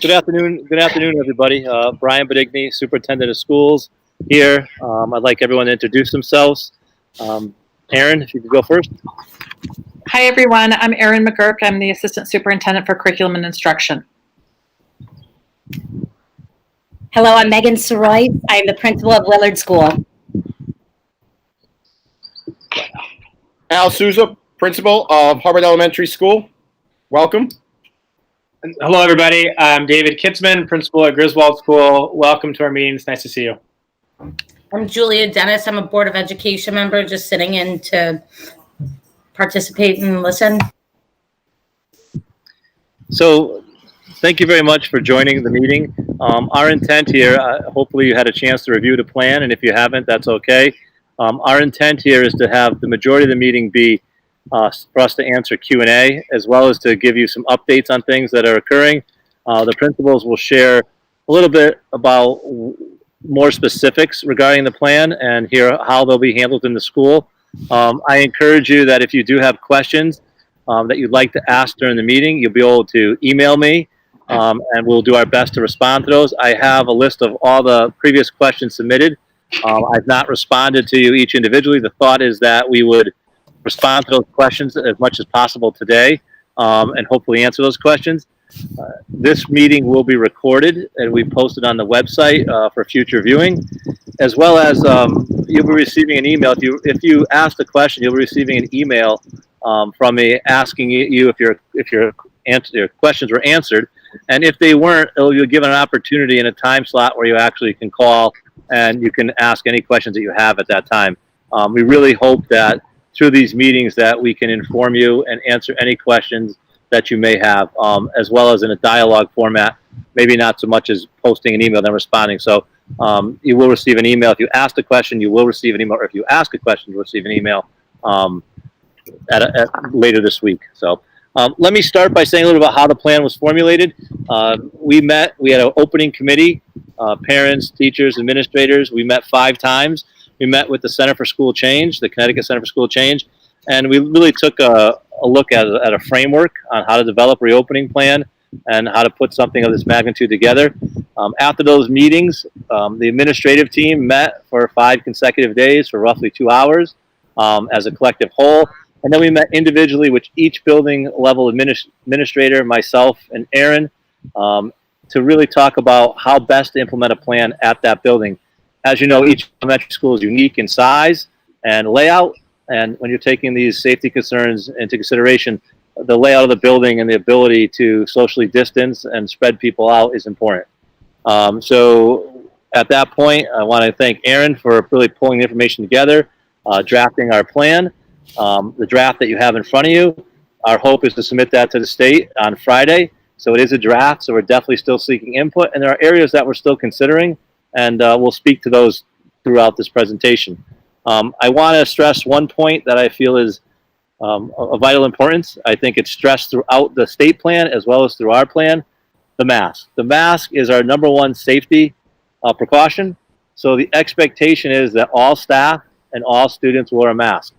Good afternoon, everybody. Brian Benigni, Superintendent of Schools here. I'd like everyone to introduce themselves. Aaron, if you could go first. Hi, everyone. I'm Erin McGurk. I'm the Assistant Superintendent for Curriculum and Instruction. Hello, I'm Megan Saroy. I'm the principal of Willard School. Al Souza, principal of Hubbard Elementary School. Welcome. And hello, everybody. I'm David Kitzman, principal at Griswold School. Welcome to our meeting. It's nice to see you. I'm Julia Dennis. I'm a Board of Education member, just sitting in to participate and listen. So, thank you very much for joining the meeting. Our intent here, hopefully you had a chance to review the plan, and if you haven't, that's okay. Our intent here is to have the majority of the meeting be for us to answer Q&A, as well as to give you some updates on things that are occurring. The principals will share a little bit about more specifics regarding the plan and hear how they'll be handled in the school. I encourage you that if you do have questions that you'd like to ask during the meeting, you'll be able to email me, and we'll do our best to respond to those. I have a list of all the previous questions submitted. I've not responded to you each individually. The thought is that we would respond to those questions as much as possible today, and hopefully answer those questions. This meeting will be recorded and we posted on the website for future viewing, as well as you'll be receiving an email. If you asked a question, you'll be receiving an email from me asking you if your questions were answered, and if they weren't, you'll give an opportunity in a time slot where you actually can call and you can ask any questions that you have at that time. We really hope that through these meetings that we can inform you and answer any questions that you may have, as well as in a dialogue format, maybe not so much as posting an email then responding. So you will receive an email. If you ask a question, you will receive an email, or if you ask a question, you'll receive an email later this week. So let me start by saying a little about how the plan was formulated. We had an opening committee, parents, teachers, administrators. We met 5 times. We met with the Center for School Change, the Connecticut Center for School Change, and we really took a look at a framework on how to develop a reopening plan and how to put something of this magnitude together. After those meetings, the administrative team met for 5 consecutive days for roughly 2 hours as a collective whole, and then we met individually with each building level administrator, myself, and Aaron, to really talk about how best to implement a plan at that building. As you know, each elementary school is unique in size and layout, and when you're taking these safety concerns into consideration, the layout of the building and the ability to socially distance and spread people out is important. So at that point, I want to thank Aaron for really pulling the information together, drafting our plan, the draft that you have in front of you. Our hope is to submit that to the state on Friday. So it is a draft, so we're definitely still seeking input, and there are areas that we're still considering, and we'll speak to those throughout this presentation. I want to stress one point that I feel is of vital importance. I think it's stressed throughout the state plan as well as through our plan: the mask. The mask is our #1 safety precaution. So the expectation is that all staff and all students will wear a mask.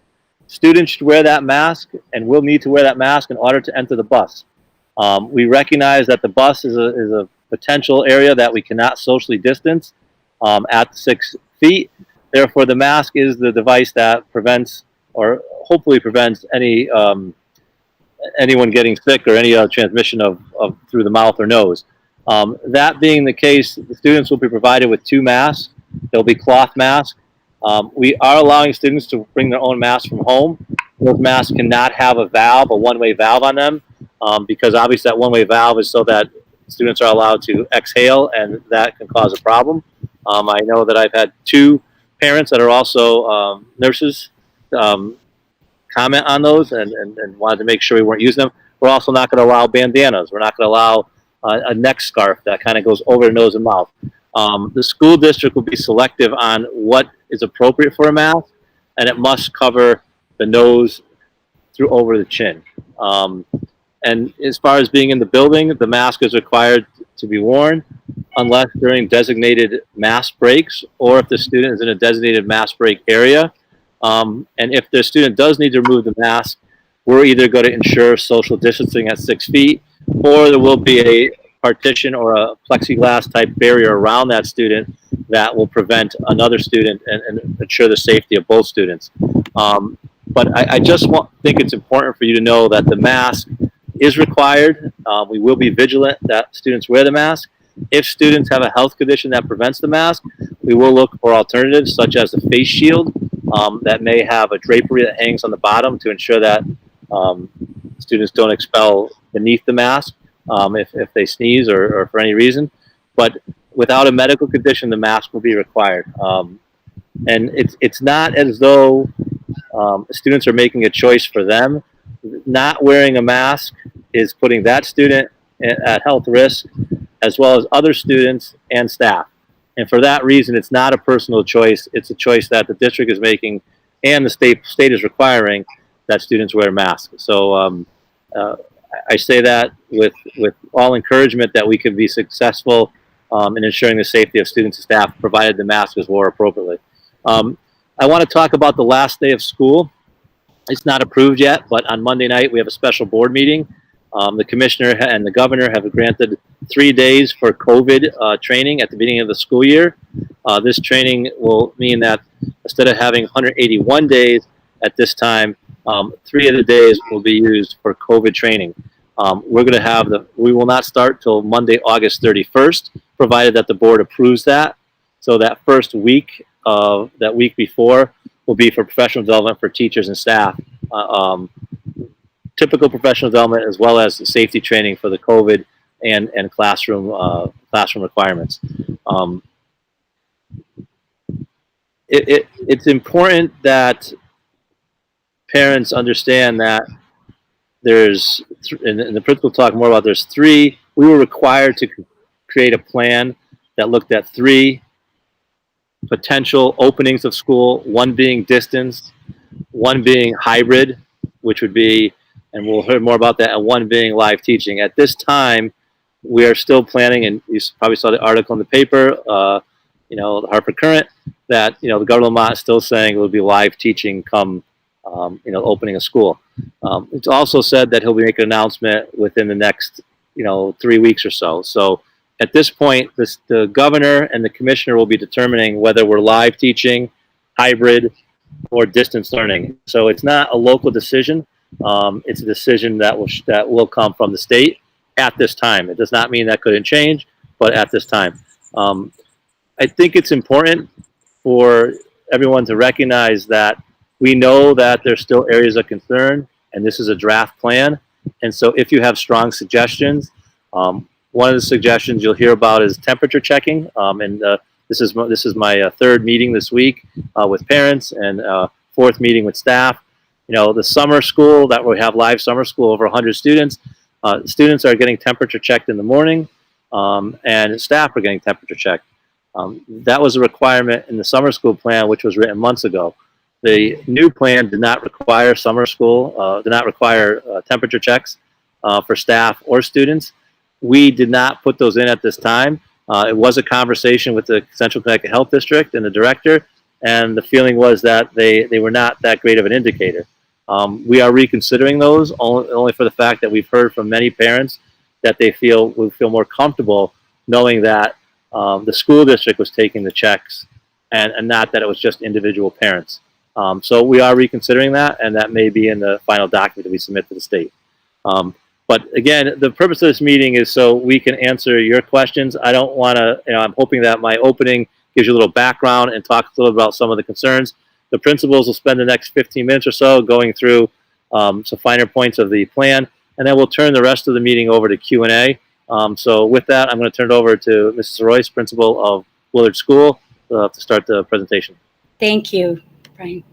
Students should wear that mask and will need to wear that mask in order to enter the bus. We recognize that the bus is a potential area that we cannot socially distance at 6 feet. Therefore, the mask is the device that prevents, or hopefully prevents, anyone getting sick or any transmission of through the mouth or nose. That being the case, the students will be provided with 2 masks. They'll be cloth masks. We are allowing students to bring their own masks from home. Those masks cannot have a valve, a one-way valve on them, because obviously that one-way valve is so that students are allowed to exhale, and that can cause a problem. I know that I've had 2 parents that are also nurses comment on those and wanted to make sure we weren't using them. We're also not going to allow bandanas. We're not going to allow a neck scarf that kind of goes over the nose and mouth. The school district will be selective on what is appropriate for a mask, and it must cover the nose through over the chin. And as far as being in the building, the mask is required to be worn unless during designated mask breaks or if the student is in a designated mask break area. And if the student does need to remove the mask, we're either going to ensure social distancing at 6 feet, or there will be partition or a plexiglass type barrier around that student that will prevent another student and ensure the safety of both students. But I just think it's important for you to know that the mask is required. We will be vigilant that students wear the mask. If students have a health condition that prevents the mask, we will look for alternatives such as a face shield that may have a drapery that hangs on the bottom to ensure that students don't expel beneath the mask if they sneeze or for any reason. But without a medical condition, the mask will be required. And it's not as though students are making a choice for them. Not wearing a mask is putting that student at health risk, as well as other students and staff. And for that reason, it's not a personal choice. It's a choice that the district is making and the state is requiring that students wear masks. So I say that with all encouragement that we can be successful in ensuring the safety of students and staff, provided the mask is worn appropriately. I want to talk about the last day of school. It's not approved yet, but on Monday night we have a special board meeting. The commissioner and the governor have granted 3 days for COVID training at the beginning of the school year. This training will mean that instead of having 181 days at this time, 3 of the days will be used for COVID training. We're going to have we will not start till Monday, August 31st, provided that the board approves that. So that first week that week before will be for professional development for teachers and staff. Typical professional development as well as safety training for the COVID and classroom requirements. It's important that parents understand that there's, and the principal talked more about, we were required to create a plan that looked at 3 potential openings of school, one being distance, one being hybrid, which would be, and we'll hear more about that, and one being live teaching. At this time, we are still planning, and you probably saw the article in the paper, the Harper Current, that, the Governor Lamont is still saying it will be live teaching come, opening a school. It's also said that he'll be making an announcement within the next, 3 weeks or so. So at this point, the governor and the commissioner will be determining whether we're live teaching, hybrid, or distance learning. So it's not a local decision. It's a decision that will come from the state at this time. It does not mean that couldn't change, but at this time. I think it's important for everyone to recognize that we know that there's still areas of concern, and this is a draft plan. And so if you have strong suggestions, one of the suggestions you'll hear about is temperature checking. This is my 3rd meeting this week with parents and 4th meeting with staff. The summer school that we have live summer school, over 100 students. Students are getting temperature checked in the morning, and staff are getting temperature checked. That was a requirement in the summer school plan, which was written months ago. The new plan did not require summer school, did not require temperature checks for staff or students. We did not put those in at this time. It was a conversation with the Central Connecticut Health District and the director, and the feeling was that they were not that great of an indicator. We are reconsidering those only for the fact that we've heard from many parents that they will feel more comfortable knowing that the school district was taking the checks and not that it was just individual parents. So we are reconsidering that, and that may be in the final document that we submit to the state. But again, the purpose of this meeting is so we can answer your questions. I don't want to, I'm hoping that my opening gives you a little background and talk a little about some of the concerns. The principals will spend the next 15 minutes or so going through some finer points of the plan, and then we'll turn the rest of the meeting over to Q&A. So with that, I'm going to turn it over to Mrs. Royce, principal of Willard School, to start the presentation. Thank you, Brian.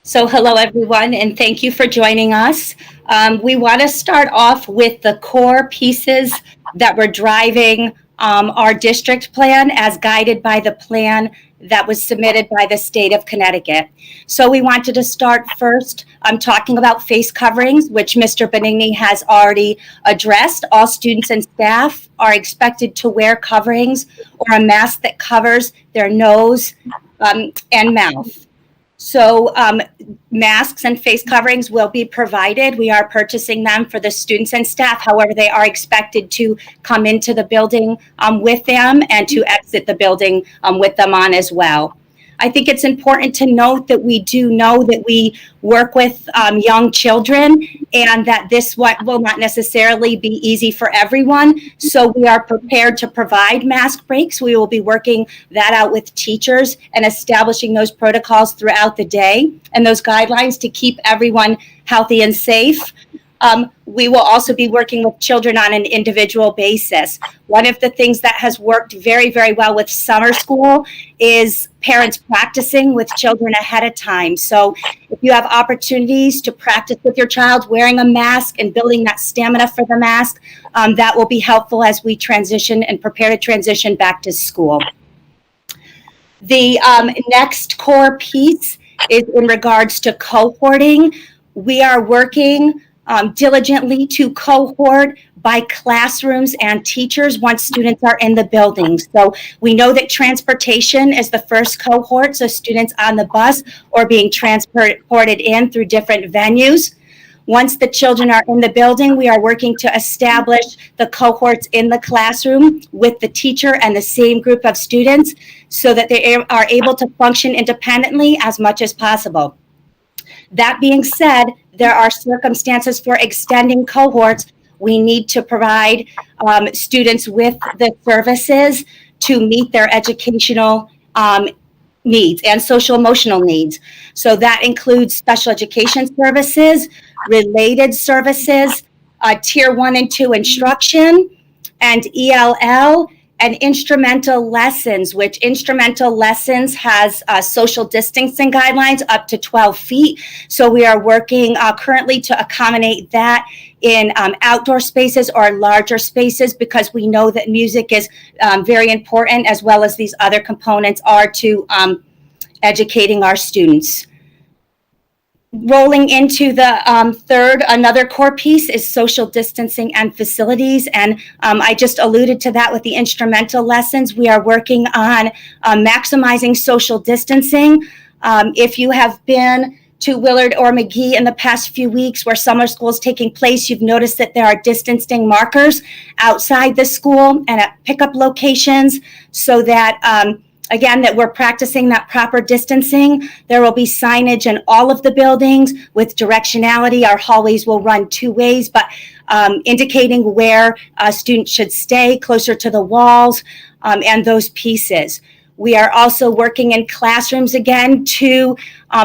So hello, everyone, and thank you for joining us. We want to start off with the core pieces that were driving our district plan as guided by the plan that was submitted by the state of Connecticut. So we wanted to start first talking about face coverings, which Mr. Benigni has already addressed. All students and staff are expected to wear coverings or a mask that covers their nose and mouth. So masks and face coverings will be provided. We are purchasing them for the students and staff. However, they are expected to come into the building with them and to exit the building with them on as well. I think it's important to note that we do know that we work with young children and that this will not necessarily be easy for everyone. So we are prepared to provide mask breaks. We will be working that out with teachers and establishing those protocols throughout the day and those guidelines to keep everyone healthy and safe. We will also be working with children on an individual basis. One of the things that has worked very, very well with summer school is parents practicing with children ahead of time. So if you have opportunities to practice with your child wearing a mask and building that stamina for the mask, that will be helpful as we transition and prepare to transition back to school. The next core piece is in regards to cohorting. We are working diligently to cohort by classrooms and teachers once students are in the building. So we know that transportation is the first cohort, so students on the bus or being transported in through different venues. Once the children are in the building, we are working to establish the cohorts in the classroom with the teacher and the same group of students so that they are able to function independently as much as possible. That being said, there are circumstances for extending cohorts. We need to provide students with the services to meet their educational needs and social emotional needs. So that includes special education services, related services, tier 1 and 2 instruction, and ELL, and instrumental lessons, which instrumental lessons has social distancing guidelines up to 12 feet. So we are working currently to accommodate that in outdoor spaces or larger spaces because we know that music is very important as well as these other components are to educating our students. Rolling into the third, another core piece is social distancing and facilities. And I just alluded to that with the instrumental lessons. We are working on maximizing social distancing. If you have been to Willard or McGee in the past few weeks where summer school is taking place, you've noticed that there are distancing markers outside the school and at pickup locations so that again, that we're practicing that proper distancing. There will be signage in all of the buildings with directionality. Our hallways will run 2 ways, but indicating where students should stay closer to the walls and those pieces. We are also working in classrooms again to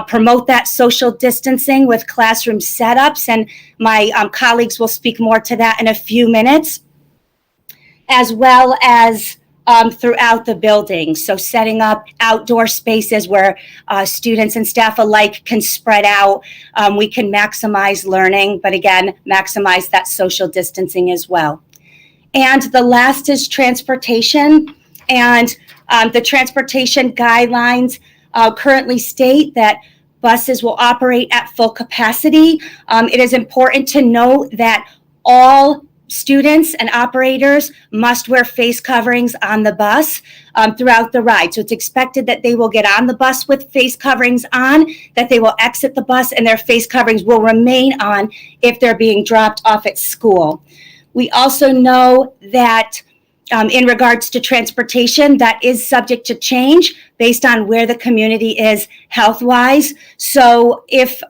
promote that social distancing with classroom setups, and my colleagues will speak more to that in a few minutes, as well as throughout the building. So setting up outdoor spaces where students and staff alike can spread out. We can maximize learning, but again, maximize that social distancing as well. And the last is transportation. And the transportation guidelines currently state that buses will operate at full capacity. It is important to note that all students and operators must wear face coverings on the bus throughout the ride. So it's expected that they will get on the bus with face coverings on, that they will exit the bus and their face coverings will remain on if they're being dropped off at school. We also know that in regards to transportation, that is subject to change based on where the community is health-wise. So if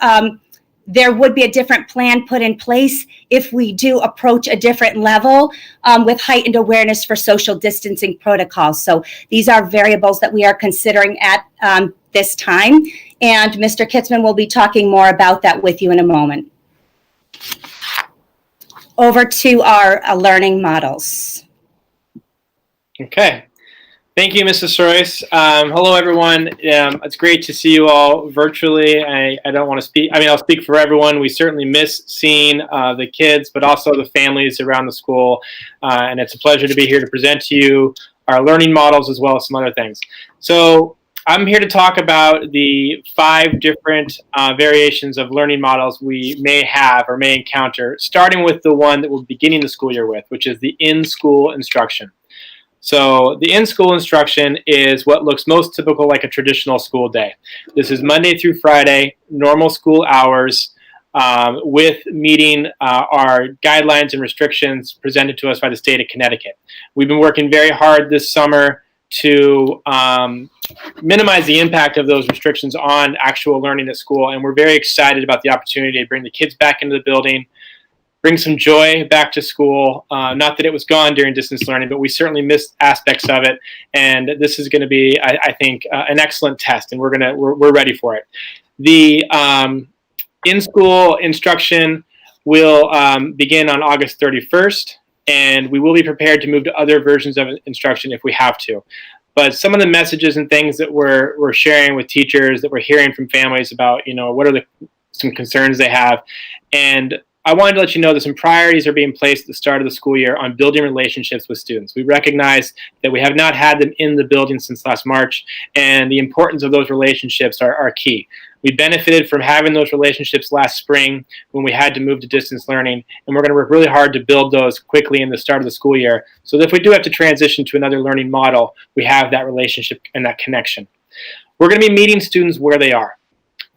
there would be a different plan put in place if we do approach a different level with heightened awareness for social distancing protocols. So these are variables that we are considering at this time. And Mr. Kitzman will be talking more about that with you in a moment. Over to our learning models. Okay. Thank you, Mrs. Royce. Hello, everyone. It's great to see you all virtually. I don't want to speak. I mean, I'll speak for everyone. We certainly miss seeing the kids, but also the families around the school. And it's a pleasure to be here to present to you our learning models as well as some other things. So I'm here to talk about the 5 different variations of learning models we may have or may encounter, starting with the one that we're beginning the school year with, which is the in-school instruction. So the in-school instruction is what looks most typical like a traditional school day. This is Monday through Friday, normal school hours, with meeting our guidelines and restrictions presented to us by the state of Connecticut. We've been working very hard this summer to minimize the impact of those restrictions on actual learning at school, and we're very excited about the opportunity to bring the kids back into the building, bring some joy back to school. Not that it was gone during distance learning, but we certainly missed aspects of it. And this is going to be, I think, an excellent test, and we're ready for it. The in-school instruction will begin on August 31st, and we will be prepared to move to other versions of instruction if we have to. But some of the messages and things that we're sharing with teachers, that we're hearing from families about, what are some concerns they have, and I wanted to let you know that some priorities are being placed at the start of the school year on building relationships with students. We recognize that we have not had them in the building since last March, and the importance of those relationships are key. We benefited from having those relationships last spring when we had to move to distance learning, and we're going to work really hard to build those quickly in the start of the school year, so that if we do have to transition to another learning model, we have that relationship and that connection. We're going to be meeting students where they are.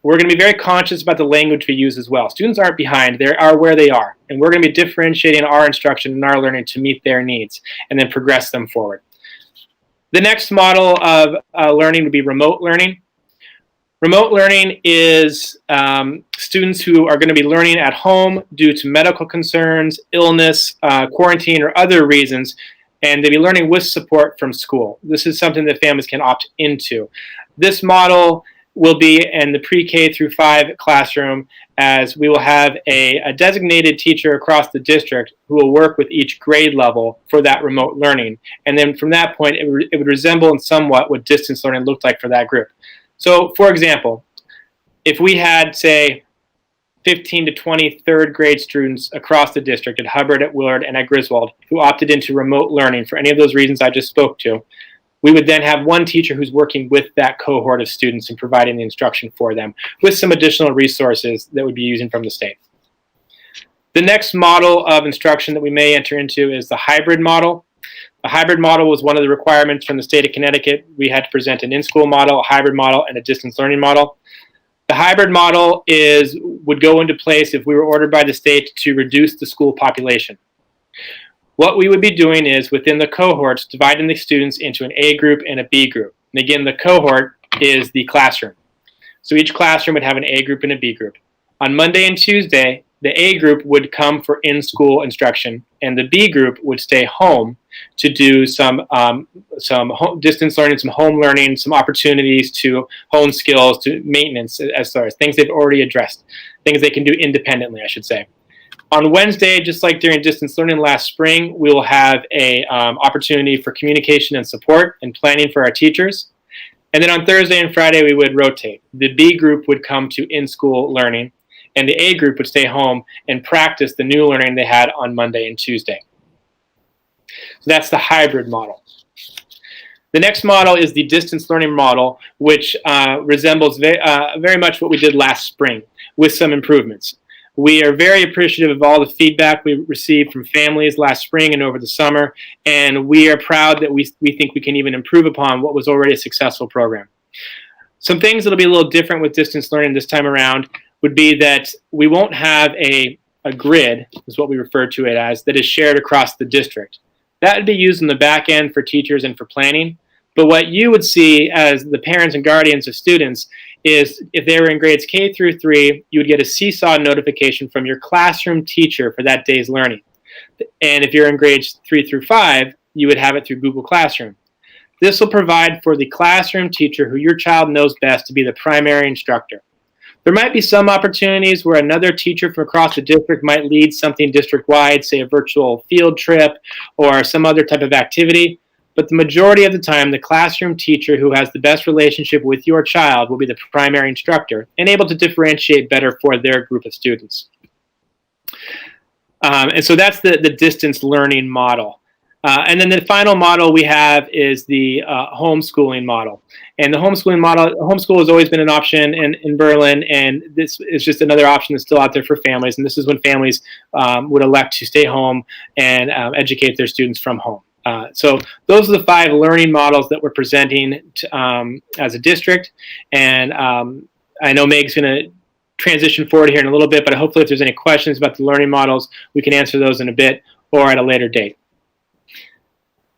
We're going to be very conscious about the language we use as well. Students aren't behind, they are where they are. And we're going to be differentiating our instruction and our learning to meet their needs and then progress them forward. The next model of learning would be remote learning. Remote learning is students who are going to be learning at home due to medical concerns, illness, quarantine, or other reasons, and they'll be learning with support from school. This is something that families can opt into. This model will be in the pre-K through 5 classroom, as we will have a designated teacher across the district who will work with each grade level for that remote learning. And then from that point, it would resemble in somewhat what distance learning looked like for that group. So for example, if we had, say, 15 to 20 third grade students across the district at Hubbard, at Willard, and at Griswold who opted into remote learning for any of those reasons I just spoke to, we would then have one teacher who's working with that cohort of students and providing the instruction for them with some additional resources that we'd be using from the state. The next model of instruction that we may enter into is the hybrid model. The hybrid model was one of the requirements from the state of Connecticut. We had to present an in-school model, a hybrid model, and a distance learning model. The hybrid model would go into place if we were ordered by the state to reduce the school population. What we would be doing is, within the cohorts, dividing the students into an A group and a B group. And again, the cohort is the classroom. So each classroom would have an A group and a B group. On Monday and Tuesday, the A group would come for in-school instruction, and the B group would stay home to do some distance learning, some home learning, some opportunities to hone skills, to maintenance, as far as things they've already addressed, things they can do independently, I should say. On Wednesday, just like during distance learning last spring, we will have a opportunity for communication and support and planning for our teachers. And then on Thursday and Friday, we would rotate. The B group would come to in-school learning, and the A group would stay home and practice the new learning they had on Monday and Tuesday. So that's the hybrid model. The next model is the distance learning model, which resembles very much what we did last spring with some improvements. We are very appreciative of all the feedback we received from families last spring and over the summer, and we are proud that we think we can even improve upon what was already a successful program. Some things that will be a little different with distance learning this time around would be that we won't have a grid, is what we refer to it as, that is shared across the district. That would be used in the back end for teachers and for planning. But what you would see as the parents and guardians of students is, if they were in grades K through 3, you would get a seesaw notification from your classroom teacher for that day's learning. And if you're in grades 3 through 5, you would have it through Google Classroom. This will provide for the classroom teacher who your child knows best to be the primary instructor. There might be some opportunities where another teacher from across the district might lead something district-wide, say a virtual field trip or some other type of activity. but the majority of the time, the classroom teacher who has the best relationship with your child will be the primary instructor and able to differentiate better for their group of students. And so that's the distance learning model. And then the final model we have is the homeschooling model. And the homeschooling model, homeschool has always been an option in Berlin, and this is just another option that's still out there for families. And this is when families would elect to stay home and educate their students from home. So those are the 5 learning models that we're presenting as a district. And I know Meg's going to transition forward here in a little bit, but hopefully if there's any questions about the learning models, we can answer those in a bit or at a later date.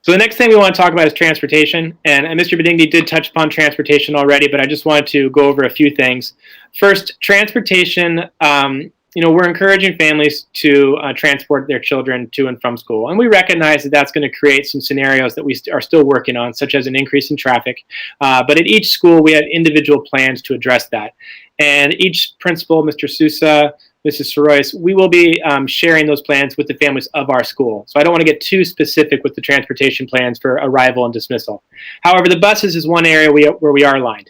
So the next thing we want to talk about is transportation, and Mr. Benigni did touch upon transportation already, but I just wanted to go over a few things. First, transportation, we're encouraging families to transport their children to and from school, and we recognize that that's going to create some scenarios that we are still working on, such as an increase in traffic, but at each school we have individual plans to address that. And each principal, Mr. Sousa, Mrs. Soroyce, we will be sharing those plans with the families of our school. So I don't want to get too specific with the transportation plans for arrival and dismissal. However, the buses is one area where we are aligned.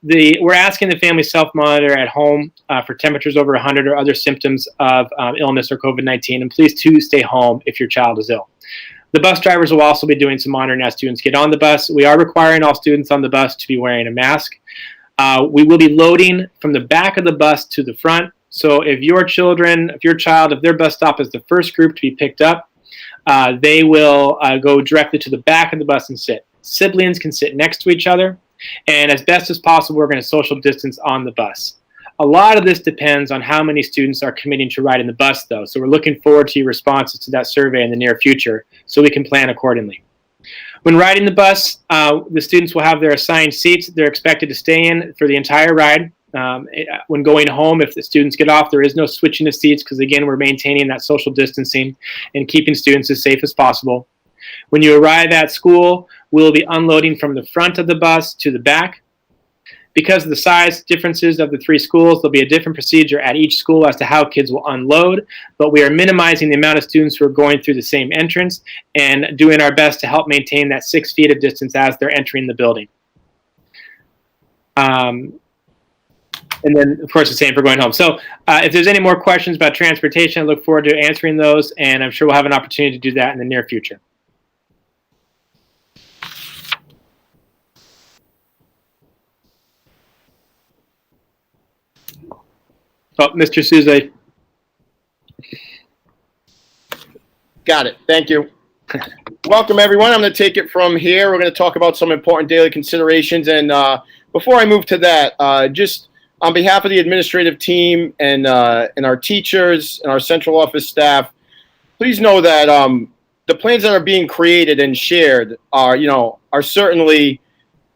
We're asking the family self-monitor at home for temperatures over 100 or other symptoms of illness or COVID-19, and please too stay home if your child is ill. The bus drivers will also be doing some monitoring as students get on the bus. We are requiring all students on the bus to be wearing a mask. We will be loading from the back of the bus to the front. So if their bus stop is the first group to be picked up, they will go directly to the back of the bus and sit. Siblings can sit next to each other, and as best as possible, we're going to social distance on the bus. A lot of this depends on how many students are committing to riding the bus, though. So we're looking forward to your responses to that survey in the near future so we can plan accordingly. When riding the bus, the students will have their assigned seats they're expected to stay in for the entire ride. When going home, if the students get off, there is no switching of seats because, again, we're maintaining that social distancing and keeping students as safe as possible. When you arrive at school, we'll be unloading from the front of the bus to the back. Because of the size differences of the 3 schools, there'll be a different procedure at each school as to how kids will unload, but we are minimizing the amount of students who are going through the same entrance and doing our best to help maintain that 6 feet of distance as they're entering the building. And then, of course, the same for going home. So if there's any more questions about transportation, I look forward to answering those, and I'm sure we'll have an opportunity to do that in the near future. Oh, Mr. Sousa. Got it. Thank you. Welcome, everyone. I'm going to take it from here. We're going to talk about some important daily considerations. And before I move to that, just on behalf of the administrative team and our teachers and our central office staff, please know that the plans that are being created and shared are certainly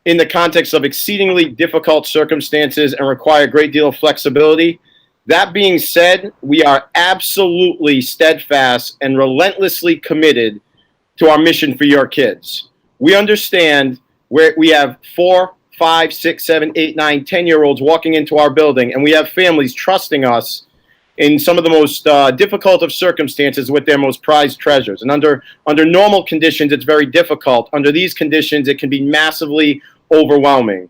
in the context of exceedingly difficult circumstances and require a great deal of flexibility. That being said, we are absolutely steadfast and relentlessly committed to our mission for your kids. We understand where we have 4, 5, 6, 7, 8, 9, 10-year-olds walking into our building, and we have families trusting us in some of the most difficult of circumstances with their most prized treasures. And under normal conditions, it's very difficult. Under these conditions, it can be massively overwhelming.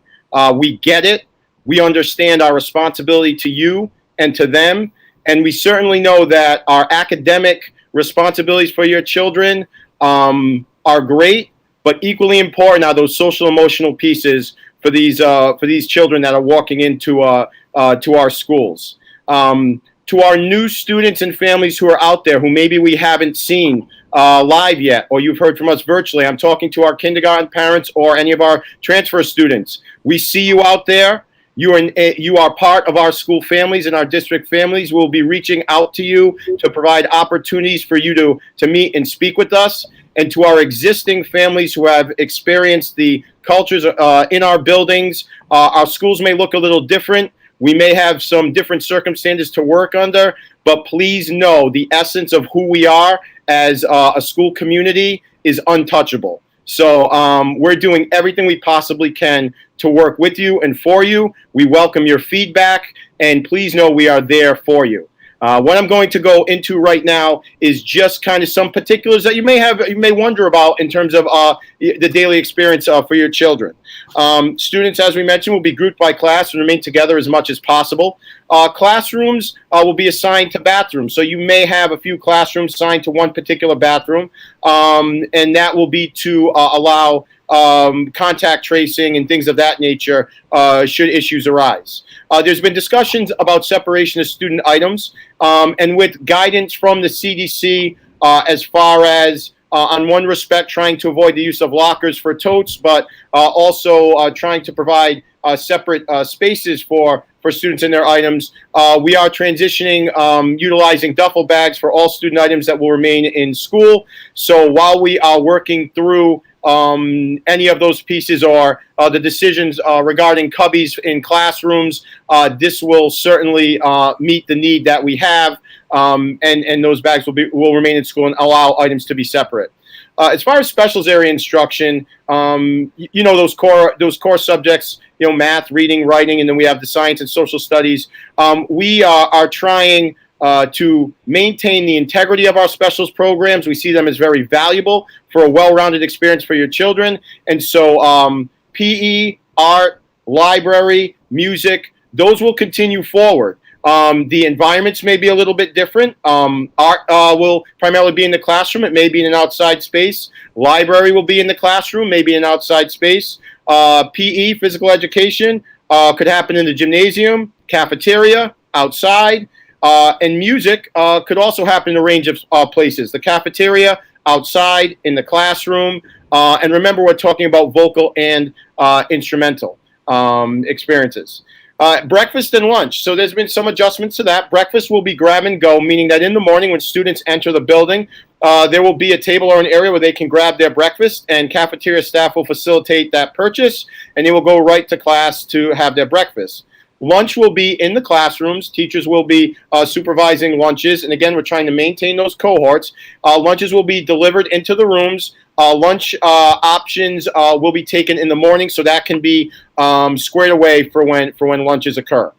We get it. We understand our responsibility to you and to them. And we certainly know that our academic responsibilities for your children are great, but equally important are those social emotional pieces for these children that are walking into to our schools. To our new students and families who are out there who maybe we haven't seen live yet, or you've heard from us virtually, I'm talking to our kindergarten parents or any of our transfer students. We see you out there. You are part of our school families and our district families. We'll be reaching out to you to provide opportunities for you to meet and speak with us. And to our existing families who have experienced the cultures in our buildings, our schools may look a little different. We may have some different circumstances to work under, but please know the essence of who we are as a school community is untouchable. So we're doing everything we possibly can to work with you and for you. We welcome your feedback, and please know we are there for you. What I'm going to go into right now is just kind of some particulars that you may wonder about in terms of the daily experience for your children. Students, as we mentioned, will be grouped by class and remain together as much as possible. Classrooms will be assigned to bathrooms, so you may have a few classrooms assigned to one particular bathroom, and that will be to allow contact tracing and things of that nature should issues arise. There's been discussions about separation of student items, and with guidance from the CDC as far as on one respect trying to avoid the use of lockers for totes, but also trying to provide separate spaces for students and their items. We are transitioning, utilizing duffel bags for all student items that will remain in school. So while we are working through any of those pieces or the decisions regarding cubbies in classrooms, this will certainly meet the need that we have, and those bags will remain in school and allow items to be separate. As far as specials area instruction, those core subjects, math, reading, writing, and then we have the science and social studies. We are trying to maintain the integrity of our specials programs. We see them as very valuable for a well-rounded experience for your children. And so PE, art, library, music, those will continue forward. The environments may be a little bit different. Art will primarily be in the classroom. It may be in an outside space. Library will be in the classroom, maybe an outside space. PE, physical education, could happen in the gymnasium, cafeteria, outside. And music could also happen in a range of places. The cafeteria, outside, in the classroom. And remember, we're talking about vocal and instrumental experiences. Breakfast and lunch. So there's been some adjustments to that. Breakfast will be grab and go, meaning that in the morning when students enter the building, there will be a table or an area where they can grab their breakfast, and cafeteria staff will facilitate that purchase, and they will go right to class to have their breakfast. Lunch will be in the classrooms. Teachers will be supervising lunches. And again, we're trying to maintain those cohorts. Lunches will be delivered into the rooms. Lunch options will be taken in the morning, so that can be squared away for when lunches occur.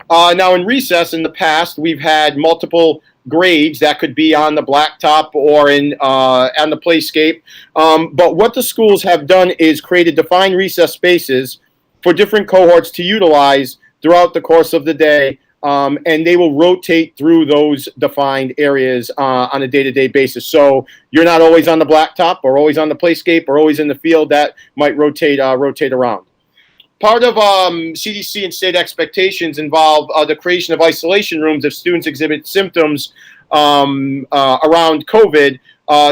Now, in recess in the past, we've had multiple grades that could be on the blacktop or on the playscape. But what the schools have done is created defined recess spaces for different cohorts to utilize throughout the course of the day, and they will rotate through those defined areas on a day-to-day basis. So you're not always on the blacktop or always on the playscape or always in the field. That might rotate around. Part of CDC and state expectations involve the creation of isolation rooms if students exhibit symptoms around COVID.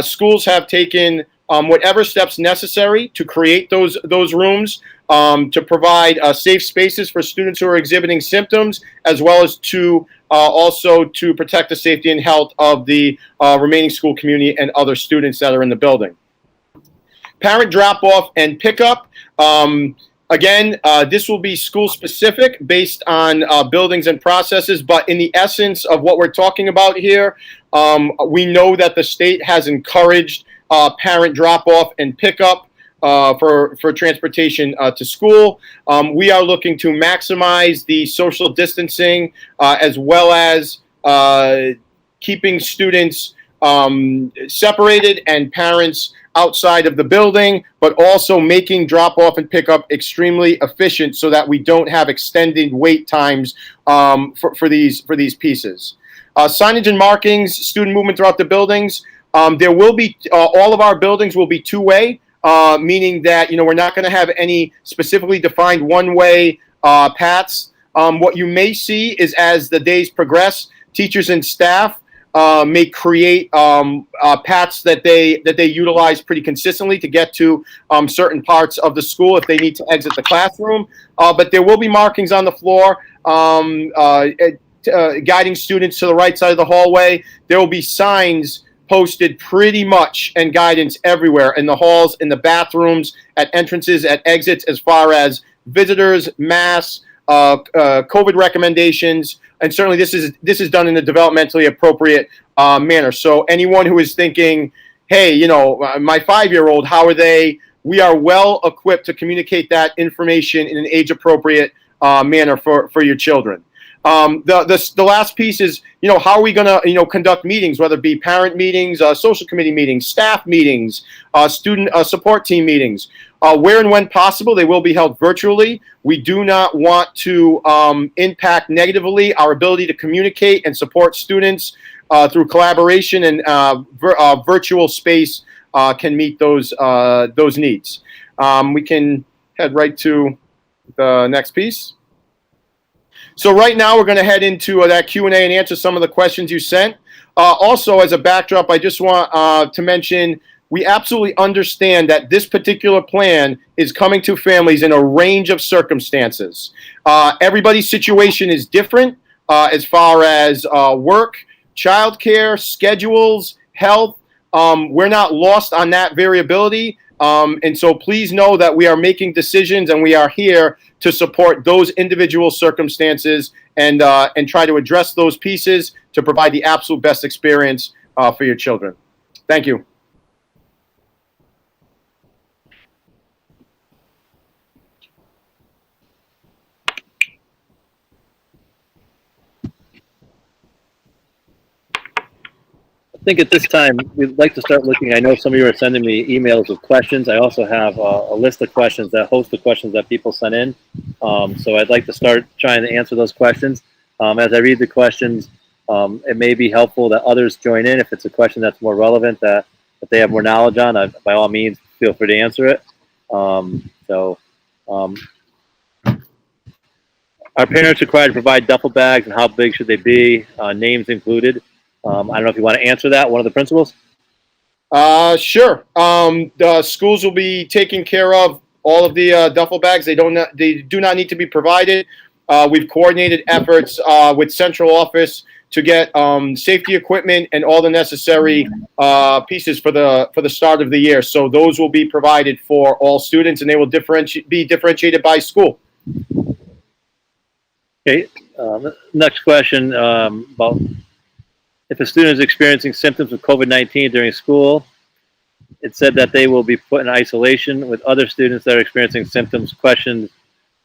Schools have taken whatever steps necessary to create those rooms, to provide safe spaces for students who are exhibiting symptoms, as well as to also to protect the safety and health of the remaining school community and other students that are in the building. Parent drop-off and pickup. Again, this will be school-specific based on buildings and processes, but in the essence of what we're talking about here, we know that the state has encouraged parent drop-off and pickup for transportation to school. We are looking to maximize the social distancing as well as keeping students separated and parents outside of the building, but also making drop-off and pickup extremely efficient so that we don't have extended wait times for these pieces. Signage and markings, student movement throughout the buildings. There will be all of our buildings will be two-way, meaning that we're not going to have any specifically defined one-way paths. What you may see is as the days progress, teachers and staff may create paths that they utilize pretty consistently to get to certain parts of the school if they need to exit the classroom. But there will be markings on the floor guiding students to the right side of the hallway. There will be signs posted pretty much and guidance everywhere in the halls, in the bathrooms, at entrances, at exits, as far as visitors, masks, COVID recommendations, and certainly this is done in a developmentally appropriate manner. So anyone who is thinking, hey, my 5-year-old, how are they? We are well equipped to communicate that information in an age-appropriate manner for your children. The last piece is, how are we going to, conduct meetings, whether it be parent meetings, social committee meetings, staff meetings, student support team meetings. Where and when possible, they will be held virtually. We do not want to impact negatively our ability to communicate and support students through collaboration, and virtual space can meet those needs. We can head right to the next piece. So right now we're going to head into that Q&A and answer some of the questions you sent. Also, as a backdrop, I just want to mention we absolutely understand that this particular plan is coming to families in a range of circumstances. Everybody's situation is different as far as work, childcare, schedules, health. We're not lost on that variability. And so please know that we are making decisions, and we are here to support those individual circumstances and try to address those pieces to provide the absolute best experience for your children. Thank you. I think at this time, we'd like to start looking. I know some of you are sending me emails with questions. I also have a list of questions, that host of questions that people sent in. So I'd like to start trying to answer those questions. As I read the questions, it may be helpful that others join in. If it's a question that's more relevant, that they have more knowledge on, by all means, feel free to answer it. Are parents required to provide duffel bags, and how big should they be? Names included. I don't know if you want to answer that, one of the principals. Sure. The schools will be taking care of all of the duffel bags. They do not need to be provided. We've coordinated efforts with central office to get safety equipment and all the necessary pieces for the start of the year. So those will be provided for all students, and they will be differentiated by school. Okay. Next question about if a student is experiencing symptoms of COVID-19 during school. It said that they will be put in isolation with other students that are experiencing symptoms. Questions,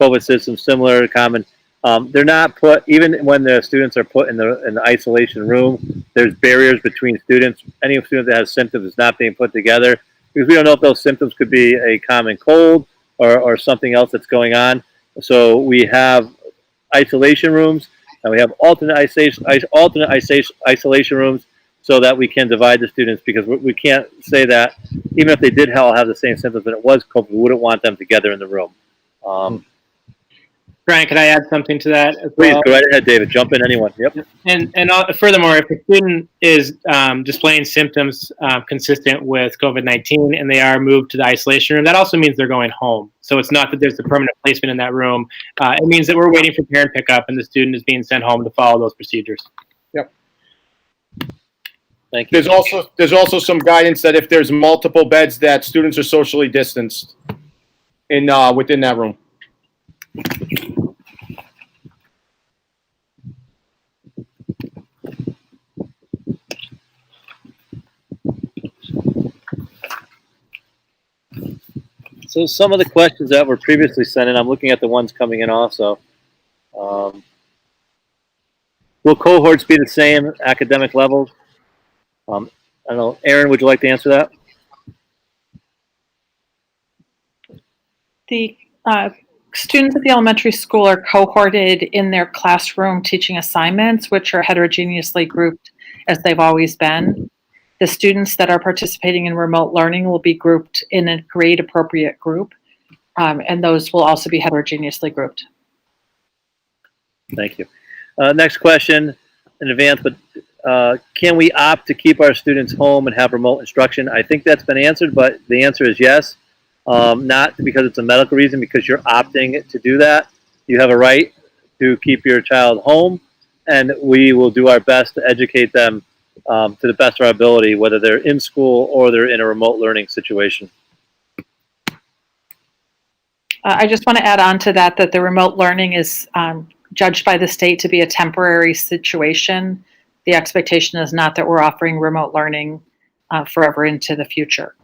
COVID symptoms similar, common. They're not put, even when the students are put in the isolation room, there's barriers between students. Any student that has symptoms is not being put together because we don't know if those symptoms could be a common cold or something else that's going on. So we have isolation rooms, and we have alternate isolation rooms so that we can divide the students, because we can't say that even if they did have the same symptoms and it was COVID, we wouldn't want them together in the room. Brian, could I add something to that as Please, well? go right ahead, David. Jump in, anyone. Yep. And furthermore, if a student is displaying symptoms consistent with COVID-19 and they are moved to the isolation room, that also means they're going home. So it's not that there's a permanent placement in that room. It means that we're waiting for parent pickup and the student is being sent home to follow those procedures. Yep. Thank you. There's also some guidance that if there's multiple beds, that students are socially distanced within that room. So some of the questions that were previously sent in, I'm looking at the ones coming in also. Will cohorts be the same academic levels? I don't know. Aaron, would you like to answer that? The students at the elementary school are cohorted in their classroom teaching assignments, which are heterogeneously grouped as they've always been. The students that are participating in remote learning will be grouped in a grade appropriate group, and those will also be heterogeneously grouped. Thank you. Next question in advance, but can we opt to keep our students home and have remote instruction? I think that's been answered, but the answer is yes. Not because it's a medical reason, because you're opting to do that. You have a right to keep your child home, and we will do our best to educate them to the best of our ability, whether they're in school or they're in a remote learning situation. I just want to add on to that the remote learning is judged by the state to be a temporary situation. The expectation is not that we're offering remote learning forever into the future.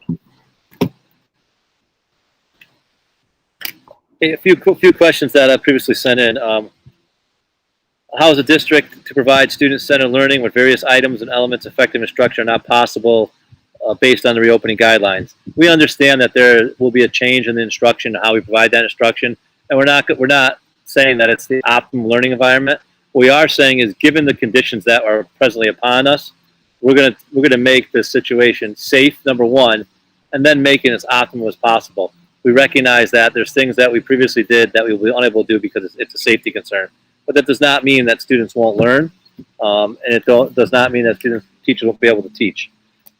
A few questions that I previously sent in. how is the district to provide student-centered learning with various items and elements effective instruction are not possible based on the reopening guidelines? We understand that there will be a change in the instruction, how we provide that instruction, and we're not saying that it's the optimal learning environment. What we are saying is, given the conditions that are presently upon us, we're gonna make this situation safe, number one, and then make it as optimal as possible. We recognize that there's things that we previously did that we will be unable to do because it's a safety concern. But that does not mean that students won't learn, and it does not mean that teachers won't be able to teach.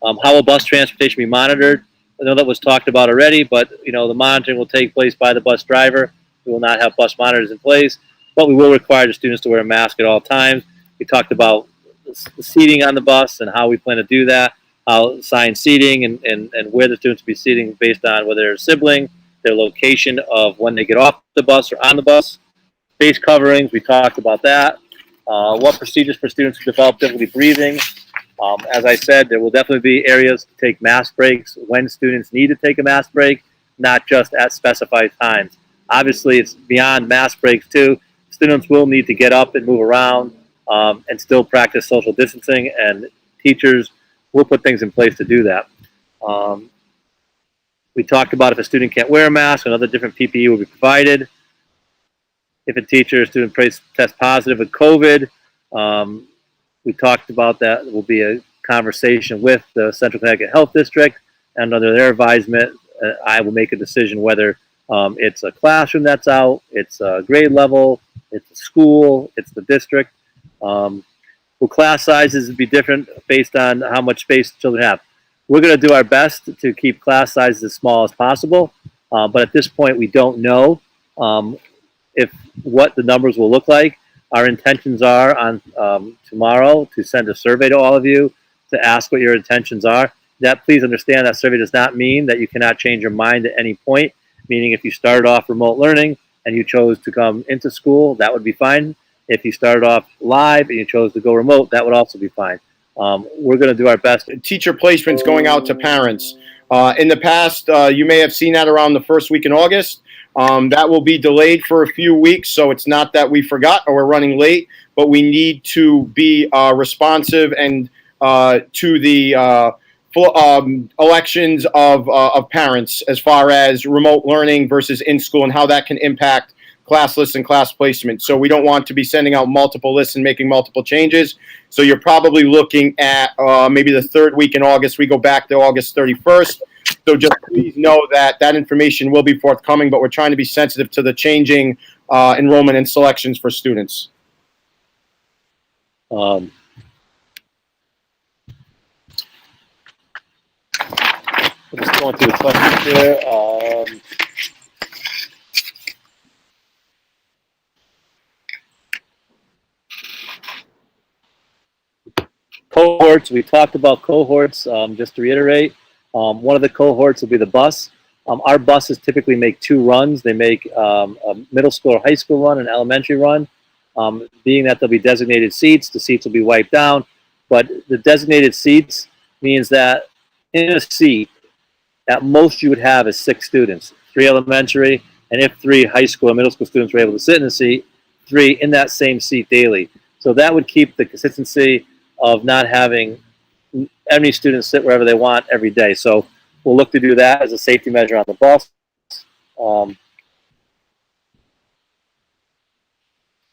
How will bus transportation be monitored? I know that was talked about already, but the monitoring will take place by the bus driver. We will not have bus monitors in place, but we will require the students to wear a mask at all times. We talked about the seating on the bus and how we plan to do that, how assigned seating and where the students will be sitting based on whether they're a sibling, their location of when they get off the bus or on the bus. Face coverings, we talked about that. What procedures for students who develop difficulty breathing? As I said, there will definitely be areas to take mask breaks when students need to take a mask break, not just at specified times. Obviously, it's beyond mask breaks too. Students will need to get up and move around and still practice social distancing, and teachers will put things in place to do that. We talked about if a student can't wear a mask, another different PPE will be provided. If a teacher or student tests positive with COVID, we talked about that. There will be a conversation with the Central Connecticut Health District, and under their advisement, I will make a decision whether it's a classroom that's out, it's a grade level, it's a school, it's the district. Will class sizes be different based on how much space children have? We're going to do our best to keep class sizes as small as possible, but at this point, we don't know what the numbers will look like. Our intentions are on tomorrow to send a survey to all of you to ask what your intentions are. That, please understand, that survey does not mean that you cannot change your mind at any point. Meaning, if you started off remote learning and you chose to come into school, that would be fine. If you started off live and you chose to go remote, that would also be fine. We're going to do our best. Teacher placements going out to parents. In the past, you may have seen that around the first week in August. That will be delayed for a few weeks, so it's not that we forgot or we're running late, but we need to be responsive and to the elections of parents as far as remote learning versus in school and how that can impact class lists and class placement. So we don't want to be sending out multiple lists and making multiple changes. So you're probably looking at maybe the third week in August. We go back to August 31st. So just please know that that information will be forthcoming, but we're trying to be sensitive to the changing enrollment and selections for students. I'm just going through the questions here. Cohorts, we talked about cohorts. Just to reiterate, one of the cohorts will be the bus. Our buses typically make two runs. They make a middle school or high school run, an elementary run. Being that there'll be designated seats, the seats will be wiped down. But the designated seats means that in a seat, at most you would have is 6 students, 3 elementary, and if 3 high school and middle school students were able to sit in a seat, 3 in that same seat daily. So that would keep the consistency of not having any students sit wherever they want every day. So we'll look to do that as a safety measure on the bus.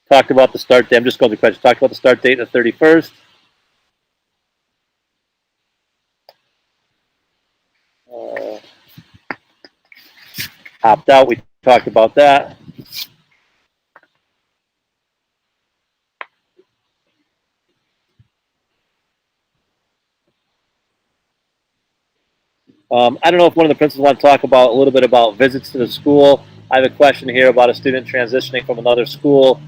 Talked about the start date. I'm just going to questions. Talked about the start date of the 31st. Opt out. We talked about that. I don't know if one of the principals want to talk about a little bit about visits to the school. I have a question here about a student transitioning from another school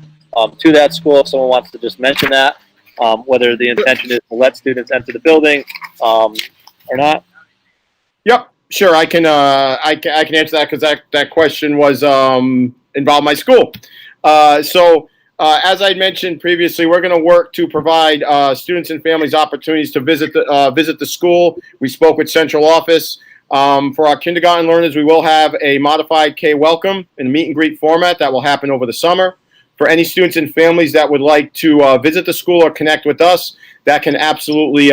to that school. If someone wants to just mention that, whether the intention is to let students enter the building or not. Yep, sure. I can answer that because that question was involved my school. As I mentioned previously, we're going to work to provide students and families opportunities to visit the school. We spoke with central office. For our kindergarten learners, we will have a modified K welcome and meet and greet format that will happen over the summer. for any students and families that would like to visit the school or connect with us, that can absolutely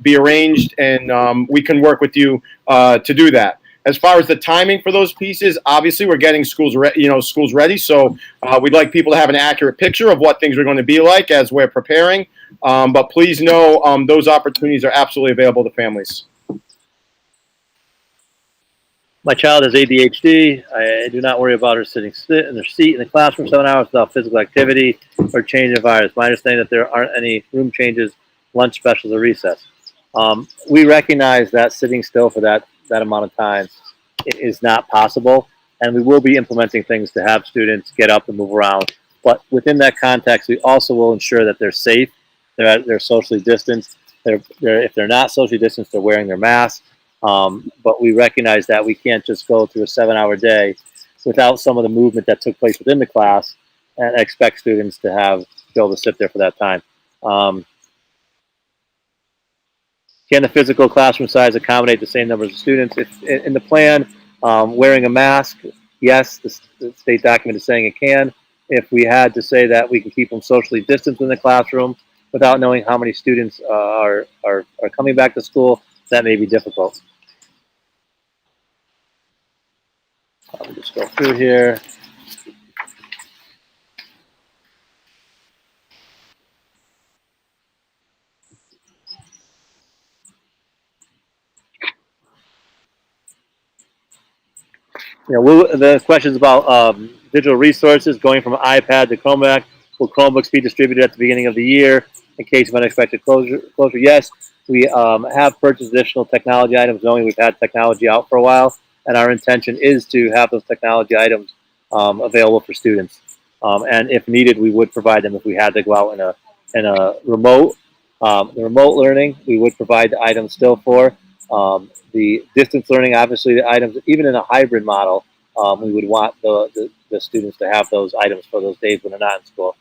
be arranged, and we can work with you to do that. As far as the timing for those pieces, obviously we're getting schools ready. So we'd like people to have an accurate picture of what things are going to be like as we're preparing. But please know those opportunities are absolutely available to families. My child has ADHD. I do not worry about her sitting in their seat in the classroom 7 hours without physical activity or change in environments. My understanding that there aren't any room changes, lunch specials, or recess. We recognize that sitting still for that amount of time is not possible, and we will be implementing things to have students get up and move around. But within that context, we also will ensure that they're safe, they're socially distanced. If they're not socially distanced, they're wearing their masks. But we recognize that we can't just go through a 7-hour day without some of the movement that took place within the class and expect students to be able to sit there for that time. Can the physical classroom size accommodate the same numbers of students? If in the plan, wearing a mask, yes, the state document is saying it can. If we had to say that we can keep them socially distanced in the classroom without knowing how many students are coming back to school, that may be difficult. I'll just go through here. The questions about digital resources going from iPad to Chromebook. Will Chromebooks be distributed at the beginning of the year in case of unexpected closure? Yes, we have purchased additional technology items, knowing we've had technology out for a while, and our intention is to have those technology items available for students. And if needed, we would provide them if we had to go out in a remote learning. We would provide the items still for. The distance learning, obviously, the items, even in a hybrid model, we would want the students to have those items for those days when they're not in school.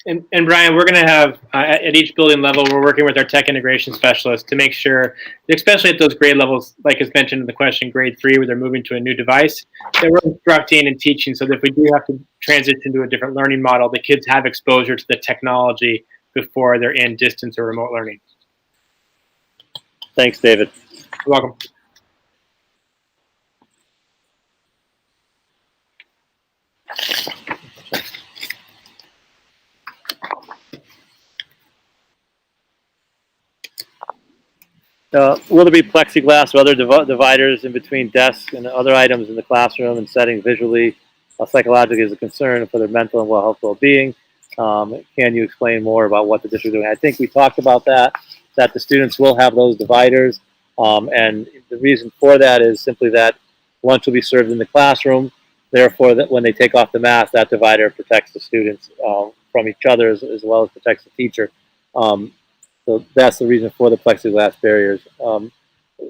And Brian, we're going to have, at each building level, we're working with our tech integration specialists to make sure, especially at those grade levels, like as mentioned in the question, grade 3, where they're moving to a new device, that we're instructing and teaching so that if we do have to transition to a different learning model, the kids have exposure to the technology before they're in distance or remote learning. Thanks, David. You're welcome. Will there be plexiglass or other dividers in between desks and other items in the classroom and setting visually, psychologically is a concern for their mental and well-being? Can you explain more about what the district is doing? I think we talked about that the students will have those dividers. And the reason for that is simply that lunch will be served in the classroom. Therefore, that when they take off the mask, that divider protects the students from each other as well as protects the teacher. So that's the reason for the plexiglass barriers.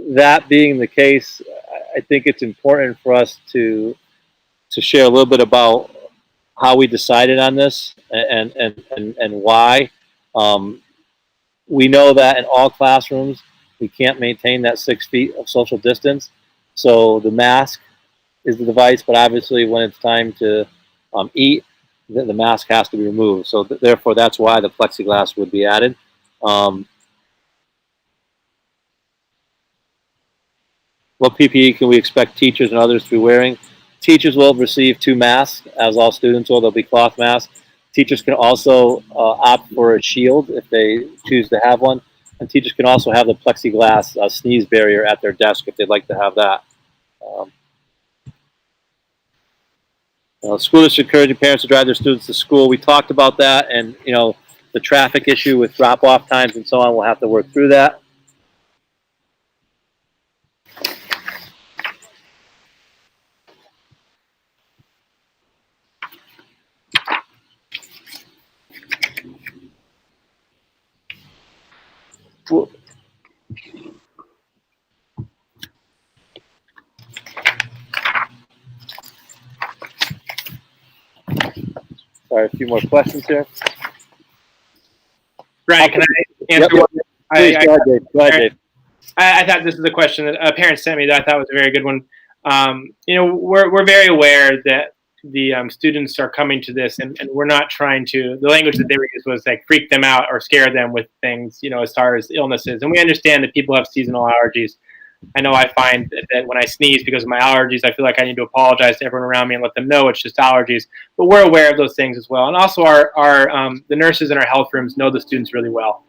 That being the case, I think it's important for us to share a little bit about how we decided on this and why. We know that in all classrooms, we can't maintain that 6 feet of social distance. So the mask is the device, but obviously when it's time to eat, the mask has to be removed. So therefore, that's why the plexiglass would be added. What PPE can we expect teachers and others to be wearing? Teachers will receive 2 masks, as all students will. They'll be cloth masks. Teachers can also opt for a shield if they choose to have one. And teachers can also have the plexiglass sneeze barrier at their desk if they'd like to have that. School district encouraging parents to drive their students to school. We talked about that, and the traffic issue with drop-off times and so on. We'll have to work through that. Sorry, a few more questions here. Brian, can I answer one? Please, go ahead, Dave. Go ahead, Dave. I thought this is a question that a parent sent me that I thought was a very good one. We're very aware that students are coming to this, and we're not trying to. The language that they were used was like freak them out or scare them with things, you know, as far as illnesses. And we understand that people have seasonal allergies. I know I find that when I sneeze because of my allergies, I feel like I need to apologize to everyone around me and let them know it's just allergies. But we're aware of those things as well. And also, the nurses in our health rooms know the students really well.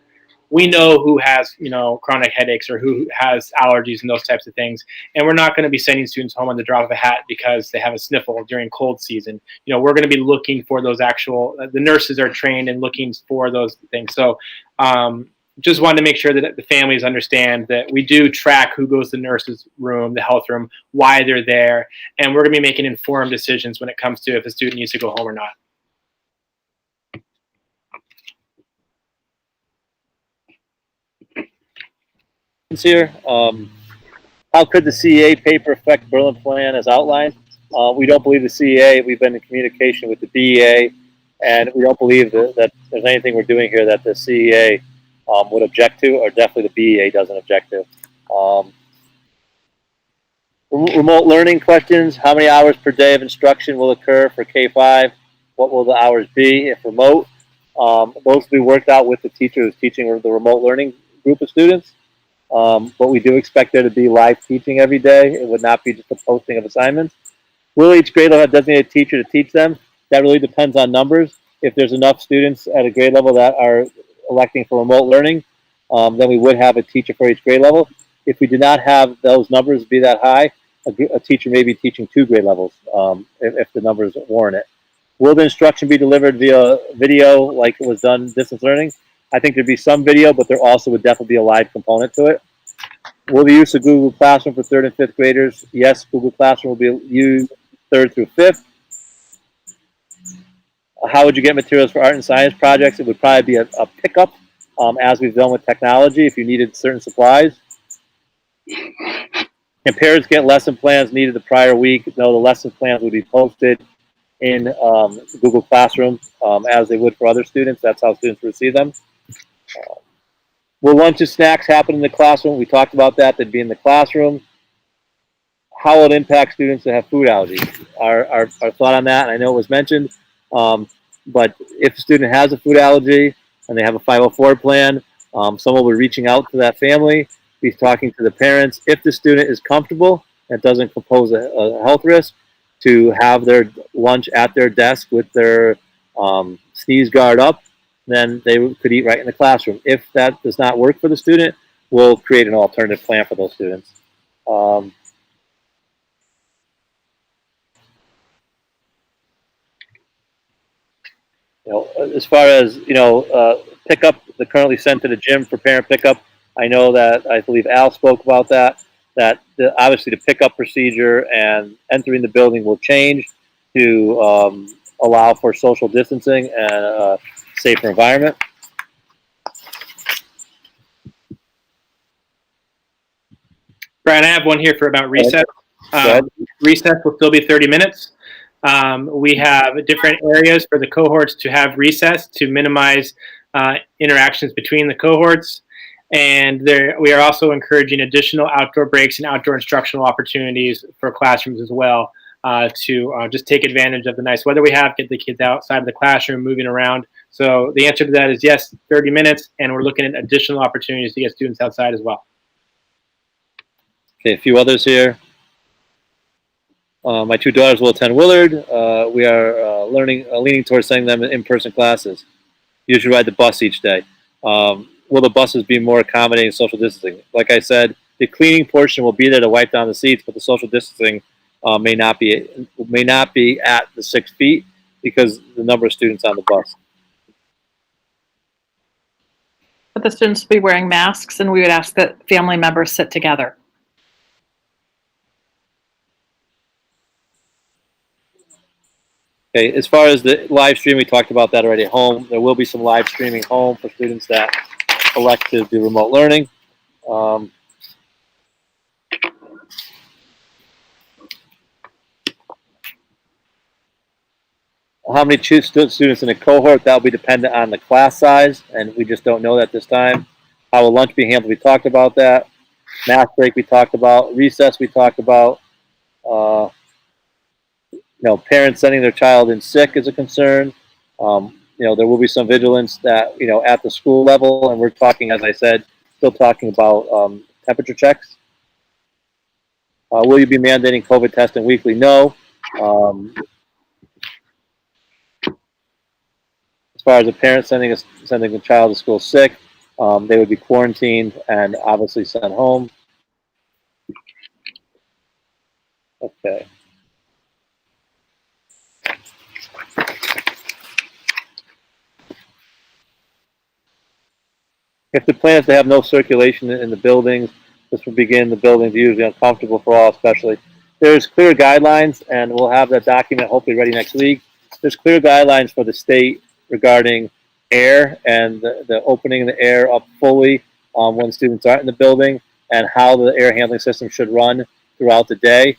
We know who has, you know, chronic headaches or who has allergies and those types of things. And we're not going to be sending students home on the drop of a hat because they have a sniffle during cold season. You know, we're going to be looking for those actual, the nurses are trained in looking for those things. So just wanted to make sure that the families understand that we do track who goes to the nurse's room, the health room, why they're there. And we're going to be making informed decisions when it comes to if a student needs to go home or not. Here, how could the CEA paper affect Berlin plan as outlined? We don't believe the CEA. We've been in communication with the BEA, and we don't believe that there's anything we're doing here that the CEA would object to, or definitely the BEA doesn't object to. Remote learning questions: how many hours per day of instruction will occur for K-5? What will the hours be if remote? Those will be worked out with the teacher who's teaching the remote learning group of students. But we do expect there to be live teaching every day. It would not be just a posting of assignments. Will each grade level have a designated teacher to teach them? That really depends on numbers. If there's enough students at a grade level that are electing for remote learning, then we would have a teacher for each grade level. If we do not have those numbers be that high, a teacher may be teaching 2 grade levels if the numbers warrant it. Will the instruction be delivered via video like it was done distance learning? I think there'd be some video, but there also would definitely be a live component to it. Will the use of Google Classroom for 3rd and 5th graders? Yes, Google Classroom will be used 3rd through 5th. How would you get materials for art and science projects? It would probably be a pickup, as we've done with technology, if you needed certain supplies. Can parents get lesson plans needed the prior week? No, the lesson plans would be posted in Google Classroom as they would for other students. That's how students receive them. Will lunch and snacks happen in the classroom? We talked about that. They'd be in the classroom. How will it impact students that have food allergies? Our thought on that, and I know it was mentioned, but if a student has a food allergy and they have a 504 plan, someone will be reaching out to that family, be talking to the parents. If the student is comfortable and doesn't propose a health risk, to have their lunch at their desk with their sneeze guard up, then they could eat right in the classroom. If that does not work for the student, we'll create an alternative plan for those students. As far as, pickup, they're currently sent to the gym for parent pickup. I know that, I believe Al spoke about that, obviously the pickup procedure and entering the building will change to allow for social distancing and a safer environment. Brian, I have one here for about recess. Recess will still be 30 minutes. We have different areas for the cohorts to have recess to minimize interactions between the cohorts. And we are also encouraging additional outdoor breaks and outdoor instructional opportunities for classrooms as well to just take advantage of the nice weather we have, get the kids outside of the classroom, moving around. So the answer to that is yes, 30 minutes, and we're looking at additional opportunities to get students outside as well. Okay, a few others here. My 2 daughters will attend Willard. We are leaning towards sending them in-person classes. Usually ride the bus each day. Will the buses be more accommodating social distancing? Like I said, the cleaning portion will be there to wipe down the seats, but the social distancing may not be at the 6 feet because the number of students on the bus. But the students will be wearing masks, and we would ask that family members sit together. Okay, as far as the live stream, we talked about that already at home. There will be some live streaming home for students that elect to do remote learning. How many students in a cohort? That will be dependent on the class size, and we just don't know that this time. How will lunch be handled? We talked about that. Math break we talked about. Recess we talked about. Parents sending their child in sick is a concern. There will be some vigilance that, at the school level, and we're talking, as I said, still talking about temperature checks. Will you be mandating COVID testing weekly? No. As far as a parent sending a child to school sick, they would be quarantined and obviously sent home. Okay. If the plan is to have no circulation in the buildings, this will begin the buildings usually uncomfortable for all, especially. There's clear guidelines, and we'll have that document hopefully ready next week. There's clear guidelines for the state regarding air and the opening the air up fully when students aren't in the building, and how the air handling system should run throughout the day.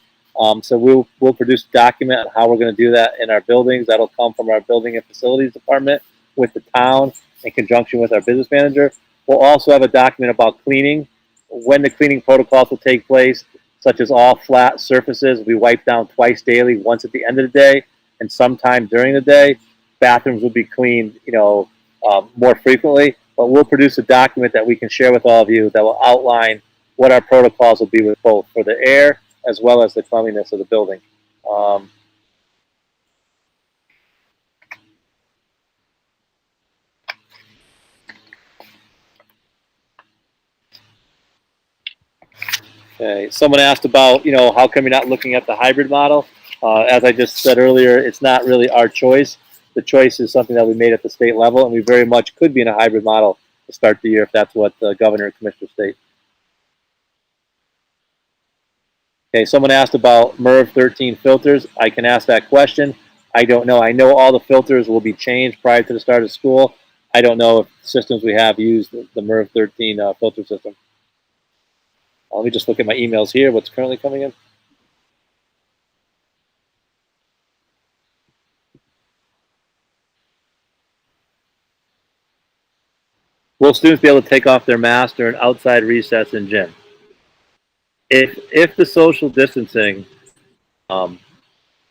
So we'll produce a document on how we're going to do that in our buildings. That'll come from our building and facilities department with the town in conjunction with our business manager. We'll also have a document about cleaning, when the cleaning protocols will take place, such as all flat surfaces will be wiped down twice daily, once at the end of the day and sometime during the day. Bathrooms will be cleaned, more frequently. But we'll produce a document that we can share with all of you that will outline what our protocols will be with both for the air as well as the cleanliness of the building. Okay. Someone asked about, how come you're not looking at the hybrid model? As I just said earlier, it's not really our choice. The choice is something that we made at the state level, and we very much could be in a hybrid model to start the year if that's what the governor and commissioner state. Okay, someone asked about MERV 13 filters. I can ask that question. I don't know. I know all the filters will be changed prior to the start of school. I don't know if systems we have use the MERV 13 filter system. Let me just look at my emails here, what's currently coming in. Will students be able to take off their masks during outside recess in gym? If the social distancing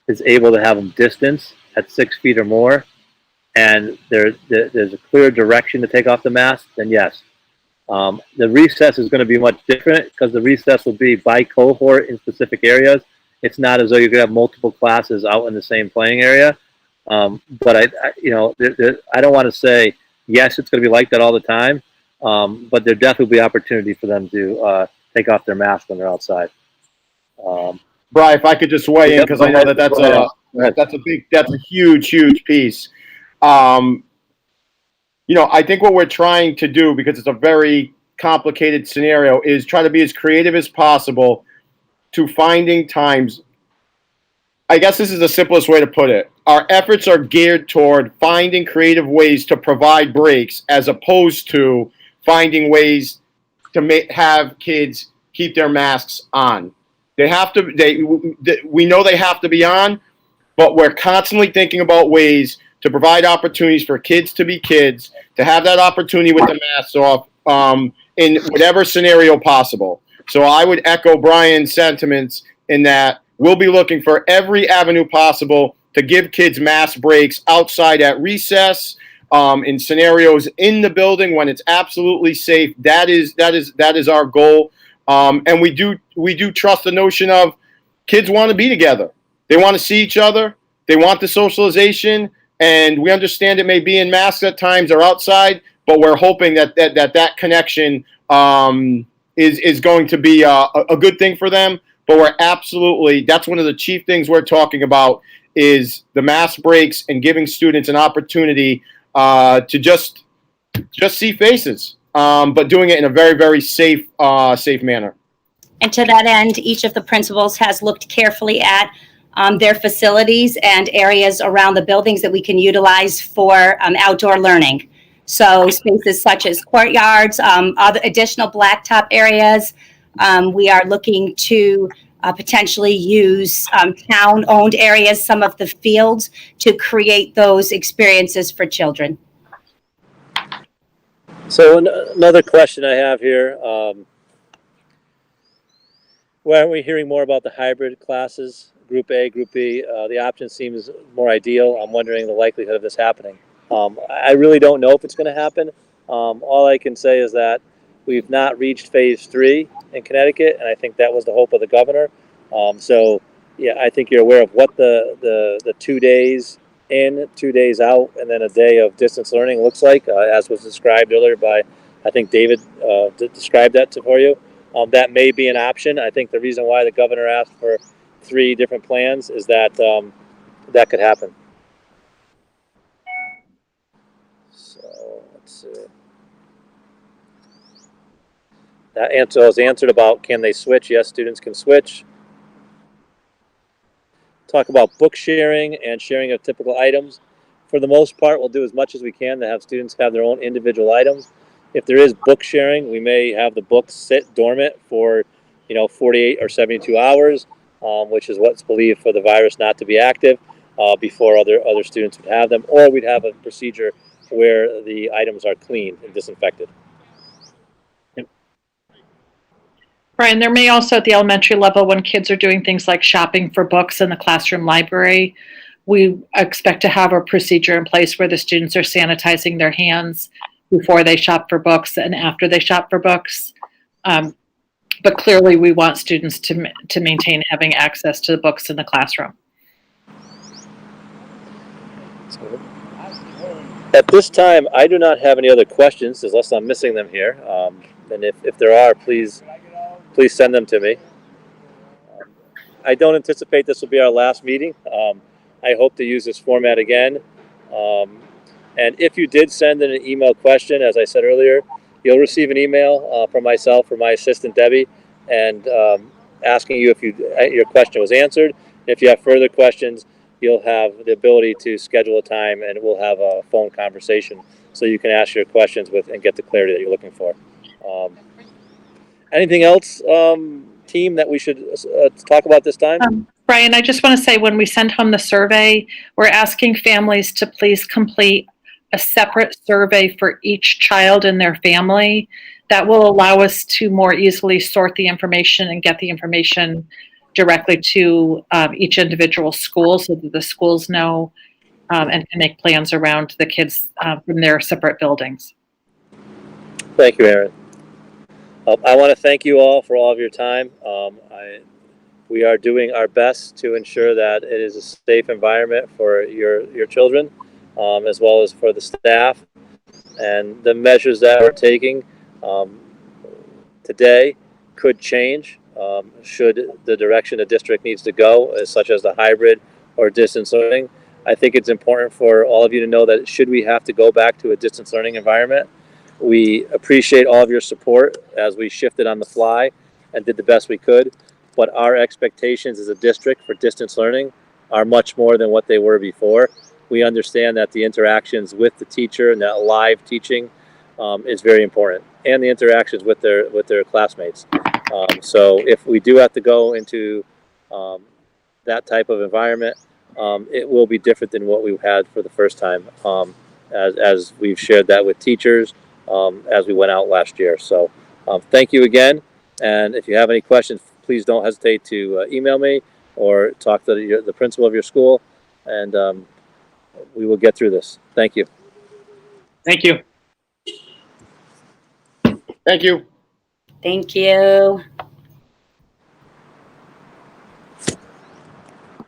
is able to have them distance at 6 feet or more, and there's a clear direction to take off the mask, then yes. The recess is going to be much different because the recess will be by cohort in specific areas. It's not as though you're going to have multiple classes out in the same playing area. But I don't want to say yes, it's going to be like that all the time. But there definitely will be opportunity for them to take off their mask when they're outside. Brian, if I could just weigh in, because I know that's a huge piece. I think what we're trying to do, because it's a very complicated scenario, is try to be as creative as possible to finding times. I guess this is the simplest way to put it. Our efforts are geared toward finding creative ways to provide breaks as opposed to finding ways to have kids keep their masks on. We know they have to be on, but we're constantly thinking about ways to provide opportunities for kids to be kids, to have that opportunity with the masks off in whatever scenario possible. So I would echo Brian's sentiments in that we'll be looking for every avenue possible to give kids mask breaks outside at recess, in scenarios in the building when it's absolutely safe. That is our goal. And we do trust the notion of kids want to be together. They want to see each other. They want the socialization. And we understand it may be in masks at times or outside, but we're hoping that connection is going to be a good thing for them. But that's one of the chief things we're talking about is the mask breaks and giving students an opportunity to just see faces, but doing it in a very, very safe manner. And to that end, each of the principals has looked carefully at their facilities and areas around the buildings that we can utilize for outdoor learning. So spaces such as courtyards, other additional blacktop areas. We are looking to potentially use town-owned areas, some of the fields, to create those experiences for children. So another question I have here. Why aren't we hearing more about the hybrid classes Group A, Group B, the option seems more ideal. I'm wondering the likelihood of this happening. I really don't know if it's going to happen. All I can say is that we've not reached phase 3 in Connecticut, and I think that was the hope of the governor. So, yeah, I think you're aware of what the 2 days in, 2 days out, and then a day of distance learning looks like, as was described earlier by, I think David described that for you. That may be an option. I think the reason why the governor asked for 3 different plans is that that could happen. So let's see. That answer was answered about can they switch? Yes, students can switch. Talk about book sharing and sharing of typical items. For the most part, we'll do as much as we can to have students have their own individual items. If there is book sharing, we may have the books sit dormant for 48 or 72 hours, which is what's believed for the virus not to be active before other students would have them, or we'd have a procedure where the items are cleaned and disinfected. Brian, there may also at the elementary level, when kids are doing things like shopping for books in the classroom library, we expect to have a procedure in place where the students are sanitizing their hands before they shop for books and after they shop for books. But clearly we want students to maintain having access to the books in the classroom. At this time, I do not have any other questions, unless I'm missing them here. And if there are, please send them to me. I don't anticipate this will be our last meeting. I hope to use this format again. And if you did send in an email question, as I said earlier, you'll receive an email from myself or my assistant Debbie, and asking you if your question was answered. If you have further questions, you'll have the ability to schedule a time, and we'll have a phone conversation so you can ask your questions and get the clarity that you're looking for. Anything else, team, that we should talk about this time? Brian, I just want to say, when we send home the survey, we're asking families to please complete a separate survey for each child in their family. That will allow us to more easily sort the information and get the information directly to each individual school, so that the schools know and can make plans around the kids from their separate buildings. Thank you, Aaron. I want to thank you all for all of your time. We are doing our best to ensure that it is a safe environment for your children, as well as for the staff. And the measures that we're taking today could change should the direction the district needs to go, such as the hybrid or distance learning. I think it's important for all of you to know that should we have to go back to a distance learning environment, we appreciate all of your support as we shifted on the fly and did the best we could. But our expectations as a district for distance learning are much more than what they were before. We understand that the interactions with the teacher and that live teaching is very important, and the interactions with their classmates. So if we do have to go into that type of environment, it will be different than what we've had for the first time, as we've shared that with teachers as we went out last year. So thank you again, and if you have any questions, please don't hesitate to email me or talk to the principal of your school, and we will get through this. Thank you. Thank you. Thank you. Thank you.